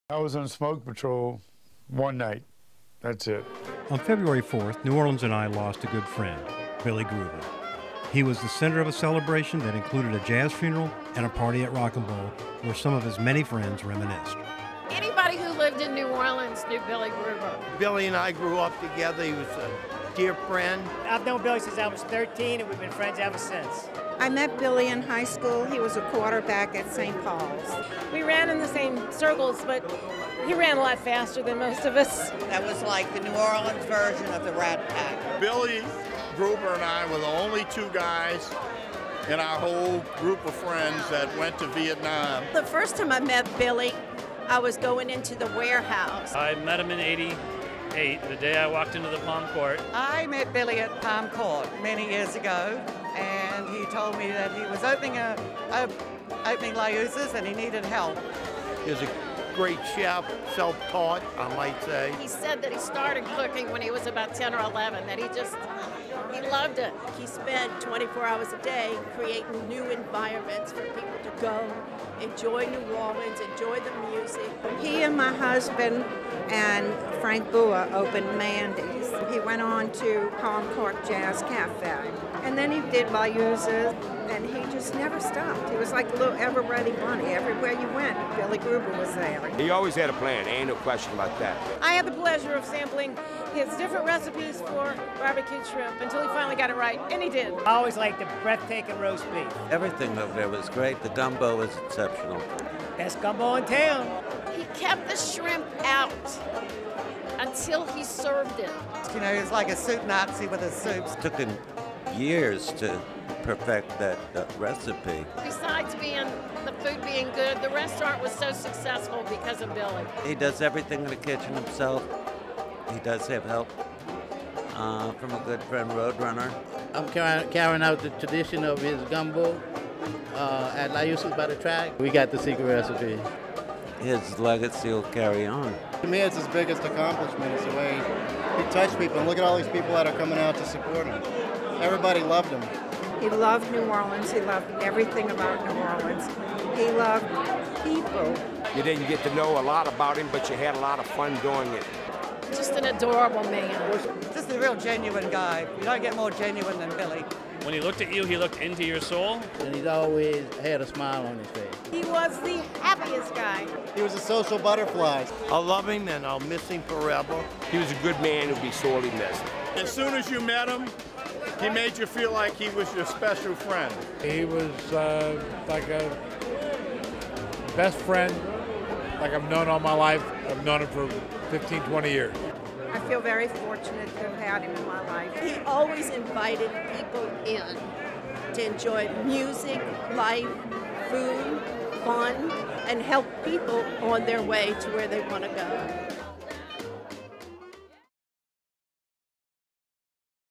I was on smoke patrol one night. That's it. On February 4th, New Orleans and I lost a good friend, Billy Gruber. He was the center of a celebration that included a jazz funeral and a party at Rock and Roll where some of his many friends reminisced. Anybody who lived in New Orleans knew Billy Gruber. Billy and I grew up together. He was a dear friend. I've known Billy since I was 13, and we've been friends ever since. I met Billy in high school. He was a quarterback at St. Paul's. We ran in the same circles, but he ran a lot faster than most of us. That was like the New Orleans version of the Rat Pack. Billy Gruber and I were the only two guys in our whole group of friends that went to Vietnam. The first time I met Billy, I was going into the warehouse. I met him in '88, the day I walked into the Palm Court. I met Billy at Palm Court many years ago, and he told me that he was opening Labiche's and he needed help. He was a great chef, self-taught, I might say. He said that he started cooking when he was about 10 or 11, that he loved it. He spent 24 hours a day creating new environments for people to go, enjoy New Orleans, enjoy the music. He and my husband and Frank Bua opened Mandy's. He went on to Palm Court Jazz Cafe. And then he did Labiche's, and he just never stopped. He was like a little ever-ready bunny. Everywhere you went, Billy Gruber was there. He always had a plan, ain't no question about that. I had the pleasure of sampling his different recipes for barbecue shrimp until he finally got it right, and he did. I always liked the breathtaking roast beef. Everything over there was great. The gumbo was exceptional. Best gumbo in town. He kept the shrimp out until he served it. You know, he was like a soup Nazi with his soups. It took him years to perfect that recipe. Besides the food being good, the restaurant was so successful because of Billy. He does everything in the kitchen himself. He does have help from a good friend, Roadrunner. I'm carrying out the tradition of his gumbo at Labiche's by the track. We got the secret recipe. His legacy will carry on. To me, it's his biggest accomplishment. It's the way he touched people. And look at all these people that are coming out to support him. Everybody loved him. He loved New Orleans. He loved everything about New Orleans. He loved people. You didn't get to know a lot about him, but you had a lot of fun doing it. Just an adorable man. Just a real genuine guy. You don't get more genuine than Billy. When he looked at you, he looked into your soul. And he's always had a smile on his face. He was the happiest guy. He was a social butterfly. I'll love him and I'll miss him forever. He was a good man who'd be sorely missed. As soon as you met him, he made you feel like he was your special friend. He was like a best friend, like I've known all my life. I've known him for 15, 20 years. I feel very fortunate to have had him in my life. He always invited people in to enjoy music, life, food, fun, and help people on their way to where they want to go.